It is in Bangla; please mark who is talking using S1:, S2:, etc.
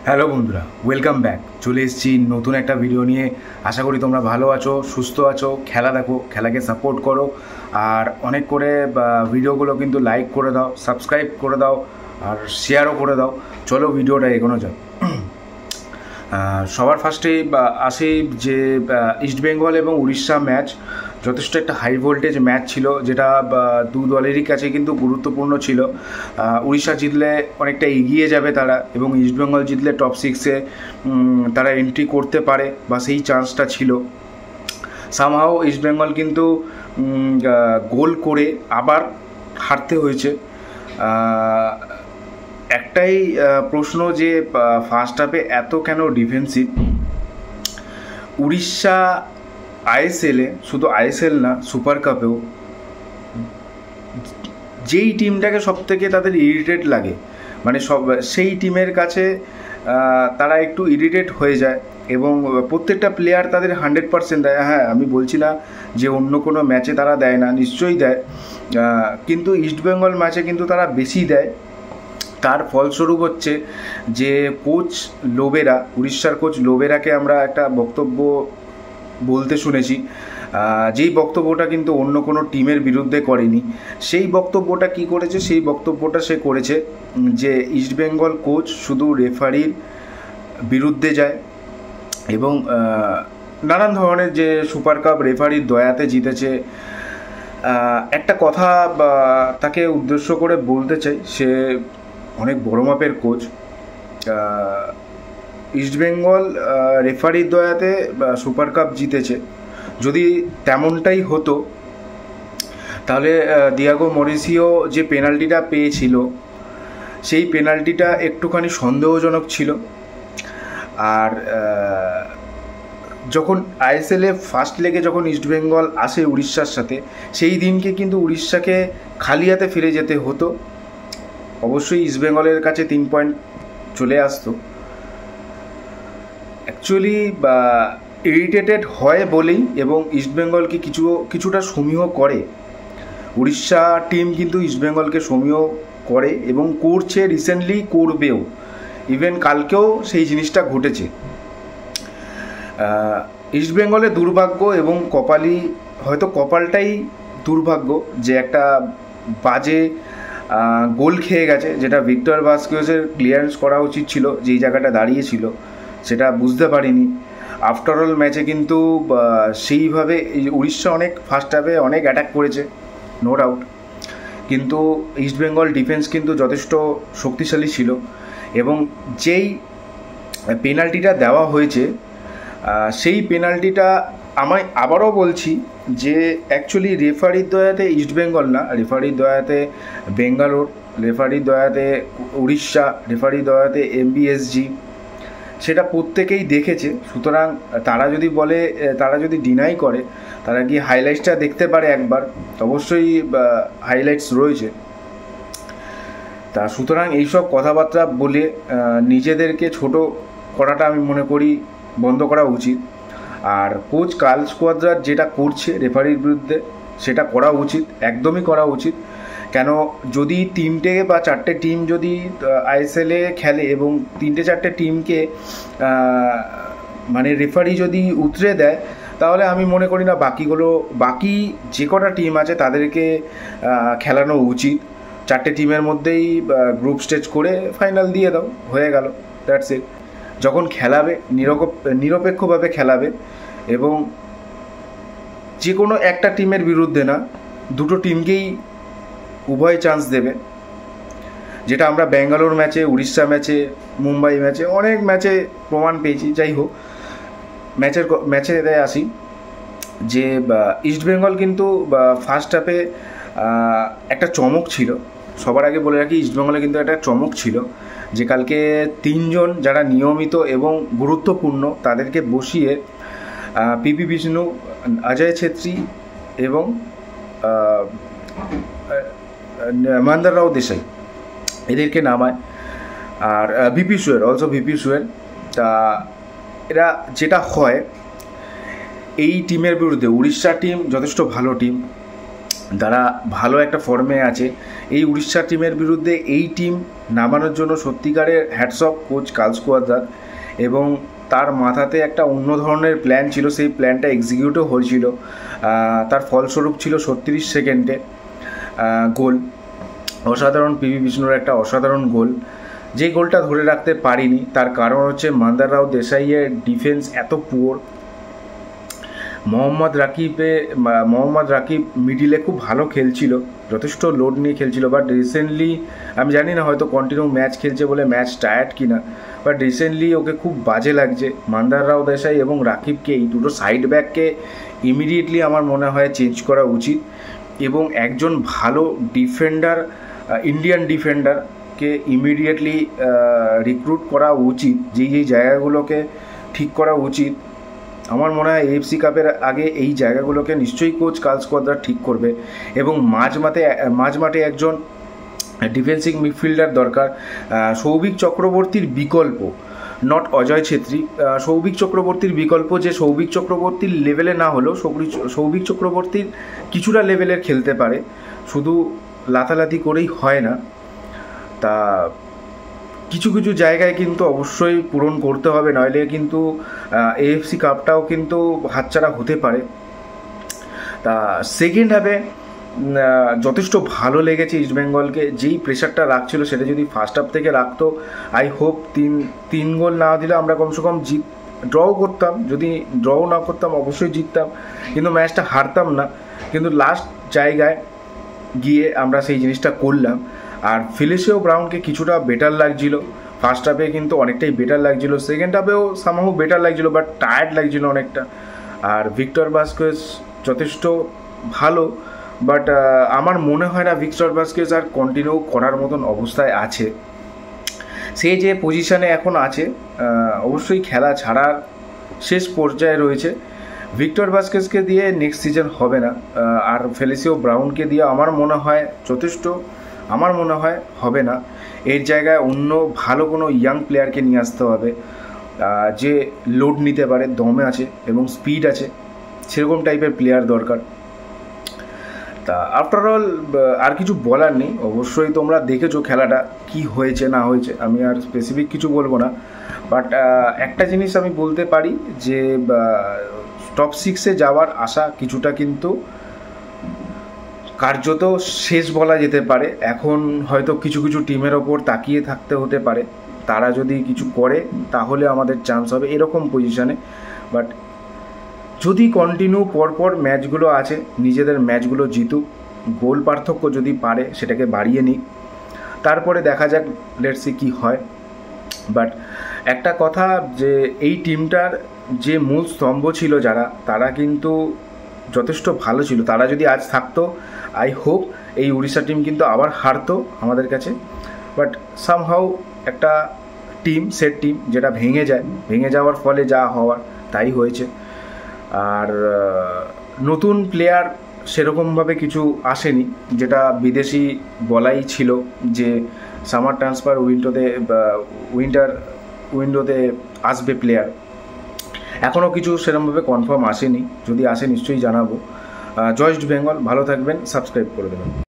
S1: হ্যালো বন্ধুরা, ওয়েলকাম ব্যাক। চলে এসেছি নতুন একটা ভিডিও নিয়ে। আশা করি তোমরা ভালো আছো, সুস্থ আছো, খেলা দেখো, খেলাকে সাপোর্ট করো, আর অনেক করে ভিডিওগুলো কিন্তু লাইক করে দাও, সাবস্ক্রাইব করে দাও, আর শেয়ারও করে দাও। চলো ভিডিওটা এগোনো যাক। সবার ফার্স্টেই আসি যে ইস্টবেঙ্গল এবং উড়িষ্যা ম্যাচ যথেষ্ট একটা হাই ভোল্টেজ ম্যাচ ছিল, যেটা দু দলেরই কাছে কিন্তু গুরুত্বপূর্ণ ছিল। উড়িষ্যা জিতলে অনেকটা এগিয়ে যাবে তারা, এবং ইস্টবেঙ্গল জিতলে টপ সিক্সে তারা এন্ট্রি করতে পারে, বা সেই চান্সটা ছিল। সামহাও ইস্টবেঙ্গল কিন্তু গোল করে আবার হারতে হয়েছে। একটাই প্রশ্ন যে ফার্স্ট হাফে এত কেন ডিফেন্সিভ? উড়িষ্যা আইএসএলে, শুধু আইএসএল না, সুপার কাপেও যেই টিমটাকে সব থেকে তাদের ইরিটেট লাগে, মানে সেই টিমের কাছে তারা একটু ইরিটেট হয়ে যায়, এবং প্রত্যেকটা প্লেয়ার তাদের 100% দেয়। হ্যাঁ, আমি বলছি না যে অন্য কোনো ম্যাচে তারা দেয় না, নিশ্চয়ই দেয়, কিন্তু ইস্টবেঙ্গল ম্যাচে কিন্তু তারা বেশি দেয়। তার ফলস্বরূপ হচ্ছে যে কোচ লোবেরা, উড়িষ্যার কোচ লোবেরাকে আমরা একটা বক্তব্য বলতে শুনেছি, যেই বক্তব্যটা কিন্তু অন্য কোনো টিমের বিরুদ্ধে করেনি। সেই বক্তব্যটা কি করেছে? সেই বক্তব্যটা সে করেছে যে ইস্টবেঙ্গল কোচ শুধু রেফারির বিরুদ্ধে যায়, এবং নানান ধরনের যে সুপার কাপ রেফারির দয়াতে জিতেছে। একটা কথা তাকে উদ্দেশ্য করে বলতে চাই, সে অনেক বড় মাপের কোচ। ইস্টবেঙ্গল রেফারির দয়াতে সুপার কাপ জিতেছে। যদি তেমনটাই হতো তাহলে দিয়াগো মরিসিও যে পেনাল্টিটা পেয়েছিল, সেই পেনাল্টিটা একটুখানি সন্দেহজনক ছিল। আর যখন আইএসএলে ফার্স্ট লেগে যখন ইস্টবেঙ্গল আসে উড়িষ্যার সাথে, সেই দিনকে কিন্তু উড়িষ্যাকে খালি হাতে ফিরে যেতে হতো। অবশ্যই ইস্টবেঙ্গলের কাছে 3 পয়েন্ট চলে আসতো। অ্যাকচুয়ালি ইরিটেটেড হয় বলেই, এবং ইস্টবেঙ্গলকে কিছুটা সমীহ করে। উড়িষ্যা টিম কিন্তু ইস্টবেঙ্গলকে সমীহ করে এবং করছে, রিসেন্টলি করবেও। ইভেন কালকেও সেই জিনিসটা ঘটেছে। ইস্টবেঙ্গলের দুর্ভাগ্য এবং কপালই, হয়তো কপালটাই দুর্ভাগ্য, যে একটা বাজে গোল খেয়ে গেছে, যেটা ভিক্টর ভাস্কেজের ক্লিয়ারেন্স করা উচিত ছিল, যেই জায়গাটা দাঁড়িয়েছিল সেটা বুঝতে পারিনি। আফটারঅল ম্যাচে কিন্তু সেইভাবে উড়িষ্যা অনেক ফার্স্ট হাফে অনেক অ্যাটাক করেছে, নো ডাউট, কিন্তু ইস্টবেঙ্গল ডিফেন্স কিন্তু যথেষ্ট শক্তিশালী ছিল। এবং যেই পেনাল্টিটা দেওয়া হয়েছে, সেই পেনাল্টিটা আমায় আবারও বলছি যে অ্যাকচুয়ালি রেফারির দয়াতে ইস্টবেঙ্গল না, রেফারির দয়াতে বেঙ্গালোর, রেফারির দয়াতে উড়িষ্যা, রেফারির দয়াতে এমবিএসজি, সেটা প্রত্যেকেই দেখেছে। সুতরাং তারা যদি বলে, তারা যদি ডিনাই করে, তারা কি হাইলাইটসটা দেখতে পারে একবার? অবশ্যই হাইলাইটস রয়েছে। তা সুতরাং এইসব কথাবার্তা বলে নিজেদেরকে ছোট করাটা আমি মনে করি বন্ধ করা উচিত। আর কোচ কার্ল স্কোয়াদ্রার যেটা করছে রেফারির বিরুদ্ধে, সেটা করা উচিত, একদমই করা উচিত। কেন, যদি 3টে বা 4টে টিম যদি আইএসএলে খেলে, এবং 3টে-4টে টিমকে মানে রেফারি যদি উতরে দেয়, তাহলে আমি মনে করি না বাকি যে কটা টিম আছে তাদেরকে খেলানো উচিত। 4টে টিমের মধ্যেই গ্রুপ স্টেজ করে ফাইনাল দিয়ে দাও, হয়ে গেল, দ্যাটস ইট। যখন খেলাবে নিরপেক্ষভাবে খেলাবে, এবং যে কোনো একটা টিমের বিরুদ্ধে না, দুটো টিমকেই উভয় চান্স দেবে, যেটা আমরা ব্যাঙ্গালোর ম্যাচে, উড়িষ্যা ম্যাচে, মুম্বাই ম্যাচে, অনেক ম্যাচে প্রমাণ পেয়েছি। যাই হোক, ম্যাচে আসি, যে ইস্টবেঙ্গল কিন্তু ফার্স্ট হাফে একটা চমক ছিল। সবার আগে বলে রাখি, ইস্টবেঙ্গলে কিন্তু একটা চমক ছিল, যে কালকে 3 জন যারা নিয়মিত এবং গুরুত্বপূর্ণ তাদেরকে বসিয়ে পিপি বিষ্ণু, অজয় ছেত্রী এবং মহেন্দ্র রাও দেশাই, এদেরকে নামায়। আর ভিপি সুয়ের। তা এরা যেটা হয় এই টিমের বিরুদ্ধে, উড়িষ্যা টিম যথেষ্ট ভালো টিম, তারা ভালো একটা ফর্মে আছে। এই উড়িষ্যা টিমের বিরুদ্ধে এই টিম নামানোর জন্য সত্যিকারের হ্যাটস অফ কোচ কালস্কোয়াদার, এবং তার মাথাতে একটা অন্য ধরনের প্ল্যান ছিল, সেই প্ল্যানটা এক্সিকিউটও হয়েছিল। তার ফলস্বরূপ ছিল 36 সেকেন্ডে গোল, অসাধারণ পিভি বিষ্ণুর একটা অসাধারণ গোল। যে গোলটা ধরে রাখতে পারিনি তার কারণ হচ্ছে মান্দার রাও দেশাইয়ের ডিফেন্স এত পুয়ার। মোহাম্মদ রাকিব মিডিলে খুব ভালো খেলছিল, যথেষ্ট লোড নিয়ে খেলছিল, বাট রিসেন্টলি আমি জানি না হয়তো কন্টিনিউ ম্যাচ খেলছে বলে ম্যাচ টায়ার্ড কিনা, বাট রিসেন্টলি ওকে খুব বাজে লাগছে। মান্দার রাও দেশাই এবং রাকিবকে, এই দুটো সাইড ব্যাককে ইমিডিয়েটলি আমার মনে হয় চেঞ্জ করা উচিত, এবং একজন ভালো ডিফেন্ডার, ইন্ডিয়ান ডিফেন্ডারকে ইমিডিয়েটলি রিক্রুট করা উচিত। যেই জায়গাগুলোকে ঠিক করা উচিত, আমার মনে হয় এএফসি কাপের আগে এই জায়গাগুলোকে নিশ্চয়ই কোচ কালস্কোয়াদার ঠিক করবে, এবং মাঝমাঠে একজন ডিফেন্সিভ মিডফিল্ডার দরকার। সৌভিক চক্রবর্তীর বিকল্প, নট অজয় ছেত্রী, সৌভিক চক্রবর্তীর বিকল্প, যে সৌভিক চক্রবর্তীর লেভেলে না হলেও সৌভিক চক্রবর্তীর কিছুটা লেভেলের খেলতে পারে, শুধু লাতালাতি করেই হয় না। তা কিছু কিছু জায়গায় কিন্তু অবশ্যই পূরণ করতে হবে, নইলে কিন্তু এএফসি কাপটাও কিন্তু হাতছাড়া হতে পারে। তা সেকেন্ড হাফে যথেষ্ট ভালো লেগেছে ইস্টবেঙ্গলকে, যেই প্রেশারটা রাখছিল সেটা যদি ফার্স্ট হাফ থেকে রাখতো, আই হোপ তিন গোল না দিলে আমরা কমসে কম ড্রও করতাম। যদি ড্রও না করতাম অবশ্যই জিততাম, কিন্তু ম্যাচটা হারতাম না। কিন্তু লাস্ট জায়গায় গিয়ে আমরা সেই জিনিসটা করলাম। আর ফেলিসিও ব্রাউনকে কিছুটা বেটার লাগছিল, ফার্স্ট হাফে কিন্তু অনেকটাই বেটার লাগছিল, সেকেন্ড হাফেও সামহাউ বেটার লাগছিল, বাট টায়ার্ড লাগছিল অনেকটা। আর ভিক্টর ভাস্কেজ যথেষ্ট ভালো, বাট আমার মনে হয় না ভিক্টর ভাস্কেজ আর কন্টিনিউ করার মতন অবস্থায় আছে। সে যে পজিশানে এখন আছে, অবশ্যই খেলা ছাড়ার শেষ পর্যায়ে রয়েছে। ভিক্টর ভাস্কেজকে দিয়ে নেক্সট সিজন হবে না, আর ফেলিসিও ব্রাউনকে দিয়ে আমার মনে হয় যথেষ্ট, আমার মনে হয় হবে না। এর জায়গায় অন্য ভালো কোনো ইয়াং প্লেয়ারকে নিয়ে আসতে হবে, যে লোড নিতে পারে, দমে আছে এবং স্পিড আছে, সেরকম টাইপের প্লেয়ার দরকার। তা আফটারঅল আর কিছু বলার নেই, অবশ্যই তোমরা দেখেছো খেলাটা কি হয়েছে না হয়েছে, আমি আর স্পেসিফিক কিছু বলবো না। বাট একটা জিনিস আমি বলতে পারি যে টপ 6-এ যাওয়ার আশা কিছুটা কিন্তু কার্যত শেষ বলা যেতে পারে। এখন হয়তো কিছু কিছু টিমের ওপর তাকিয়ে থাকতে হতে পারে, তারা যদি কিছু করে তাহলে আমাদের চান্স হবে এরকম পজিশানে। বাট যদি কন্টিনিউ পরপর ম্যাচগুলো আছে, নিজেদের ম্যাচগুলো জিতুক, গোল পার্থক্য যদি পারে সেটাকে বাড়িয়ে নিক, তারপরে দেখা যাক লেটস সি কী হয়। বাট একটা কথা, যে এই টিমটার যে মূল স্তম্ভ ছিল যারা, তারা কিন্তু যথেষ্ট ভালো ছিল। তারা যদি আজ থাকতো, আই হোপ এই উড়িষ্যা টিম কিন্তু আবার হারতো আমাদের কাছে। বাট সামহাউ একটা সেট টিম যেটা ভেঙে যাওয়ার ফলে যা হওয়ার তাই হয়েছে। আর নতুন প্লেয়ার সেরকমভাবে কিছু আসেনি, যেটা বিদেশি বলাই ছিল যে সামার ট্রান্সফার উইন্ডোতে আসবে প্লেয়ার, এখনও কিছু সেরকমভাবে কনফার্ম আসেনি। যদি আসে নিশ্চয়ই জানাবো। জয় ইস্ট বেঙ্গল, ভালো থাকবেন, সাবস্ক্রাইব করে দেবেন।